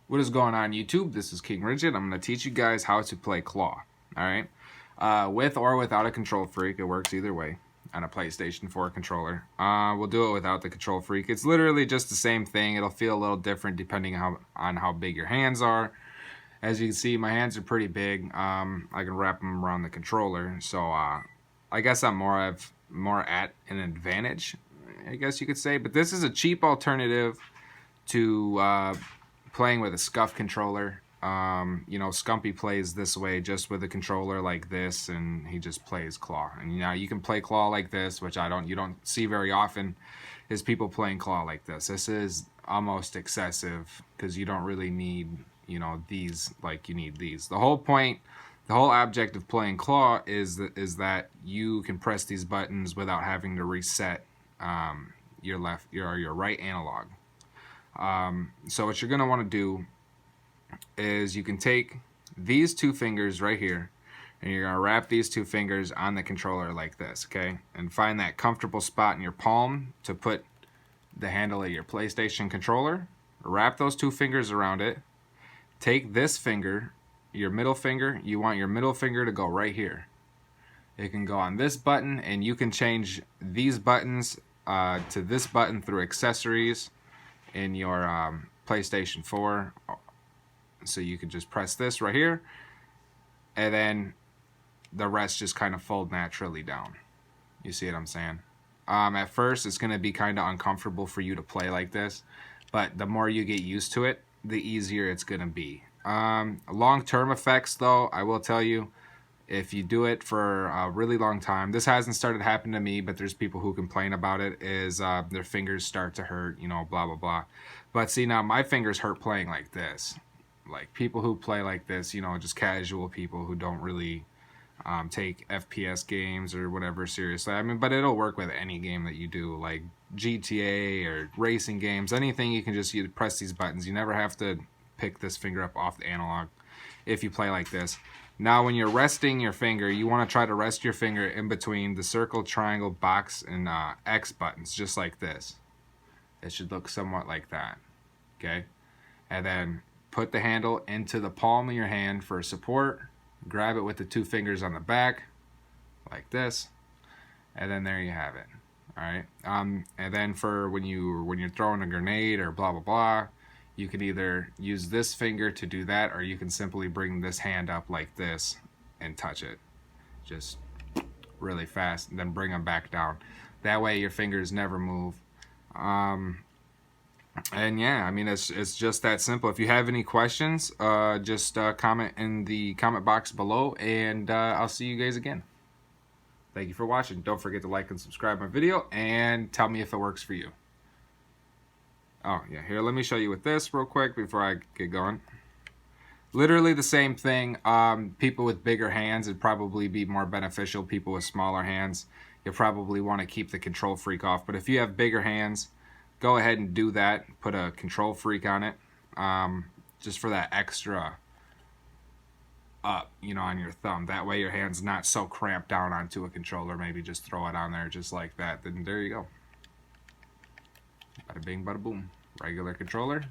What is going on, YouTube? This is King Rigid. I'm going to teach you guys how to play Claw. Alright? With or without a control freak. It works either way on a PlayStation 4 controller. We'll do it without the control freak. It's literally just the same thing. It'll feel a little different depending on how big your hands are. As you can see, my hands are pretty big. I can wrap them around the controller. So I guess I'm more at an advantage, I guess you could say. But this is a cheap alternative to playing with a scuff controller. You know, Scumpy plays this way just with a controller like this, and he just plays Claw. And you know, you can play Claw like this, which you don't see very often, is people playing Claw like this. This is almost excessive because you don't really need, you know, these like you need these. The whole point, the whole object of playing Claw is that you can press these buttons without having to reset your right analog. So what you're going to want to do is you can take these two fingers right here, and you're going to wrap these two fingers on the controller like this, okay? And find that comfortable spot in your palm to put the handle of your PlayStation controller. Wrap those two fingers around it. Take this finger, your middle finger, you want your middle finger to go right here. It can go on this button, and you can change these buttons to this button through accessories in your PlayStation 4. So you can just press this right here, and then the rest just kind of fold naturally down. You see what I'm saying? At first it's going to be kind of uncomfortable for you to play like this, but the more you get used to it, the easier it's going to be. Long-term effects though, I will tell you, if you do it for a really long time, this hasn't started happening to me, but there's people who complain about it, is their fingers start to hurt, you know, blah, blah, blah. But see, now my fingers hurt playing like this. Like people who play like this, you know, just casual people who don't really take FPS games or whatever seriously. I mean, but it'll work with any game that you do, like GTA or racing games, anything. You can just press these buttons. You never have to pick this finger up off the analog if you play like this. Now when you're resting your finger, you want to try to rest your finger in between the circle, triangle, box, and X buttons, just like this. It should look somewhat like that, okay? And then put the handle into the palm of your hand for support. Grab it with the two fingers on the back, like this, and then there you have it. All right. And then for when you're throwing a grenade or blah blah blah, you can either use this finger to do that, or you can simply bring this hand up like this and touch it, just really fast, and then bring them back down. That way your fingers never move. And yeah, I mean, it's just that simple. If you have any questions, just comment in the comment box below, and I'll see you guys again. Thank you for watching. Don't forget to like and subscribe my video, and tell me if it works for you. Oh yeah, here, let me show you with this real quick before I get going. Literally the same thing. People with bigger hands, it'd probably be more beneficial. People with smaller hands, you'll probably want to keep the control freak off. But if you have bigger hands, go ahead and do that. Put a control freak on it, just for that extra up, you know, on your thumb. That way your hand's not so cramped down onto a controller. Maybe just throw it on there just like that. Then there you go. Bada bing, bada boom. Regular controller,